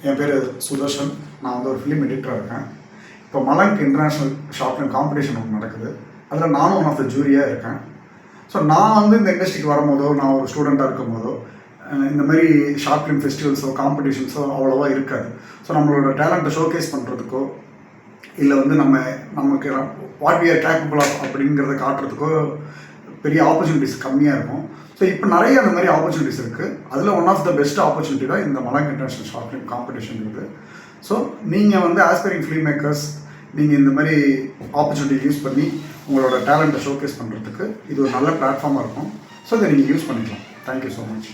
என் பேர் சுதர்ஷன். நான் வந்து ஒரு ஃபிலிம் எடிட்டராக இருக்கேன். இப்போ மலங்க் இன்டர்நேஷ்னல் ஷார்ட் ஃபிலிம் காம்படிஷன் ஒன்று நடக்குது. அதில் நானும் ஒன் ஆஃப் த ஜூரியாக இருக்கேன். ஸோ நான் வந்து இந்த இண்டஸ்ட்ரிக்கு வரும்போதோ, நான் ஒரு ஸ்டூடெண்ட்டாக இருக்கும்போதோ, இந்த மாதிரி ஷார்ட் ஃபிலிம் ஃபெஸ்டிவல்ஸோ காம்படிஷன்ஸோ அவ்வளோவா இருக்காது. ஸோ நம்மளோட டேலண்ட்டை ஷோகேஸ் பண்ணுறதுக்கோ, இல்லை வந்து நமக்கு what we are capable of அப்படிங்கிறத காட்டுறதுக்கோ பெரிய ஆப்பர்ச்சுனிட்டிஸ் கம்மியாக இருக்கும். ஸோ இப்போ நிறைய அந்த மாதிரி ஆப்பர்ச்சுனிட்டிஸ் இருக்குது. அதில் one of the best opportunity தான் இந்த Malang international short film competition இருக்குது. ஸோ நீங்கள் வந்து ஆஸ்பைரிங் ஃபிலிம் மேக்கர்ஸ், நீங்கள் இந்த மாதிரி ஆப்பர்ச்சுனிட்டி யூஸ் பண்ணி உங்களோட டேலண்ட்டை ஷோகேஸ் பண்ணுறதுக்கு இது ஒரு நல்ல பிளாட்ஃபார்மாக இருக்கும். ஸோ இதை நீங்கள் யூஸ் பண்ணிக்கலாம். Thank you so much.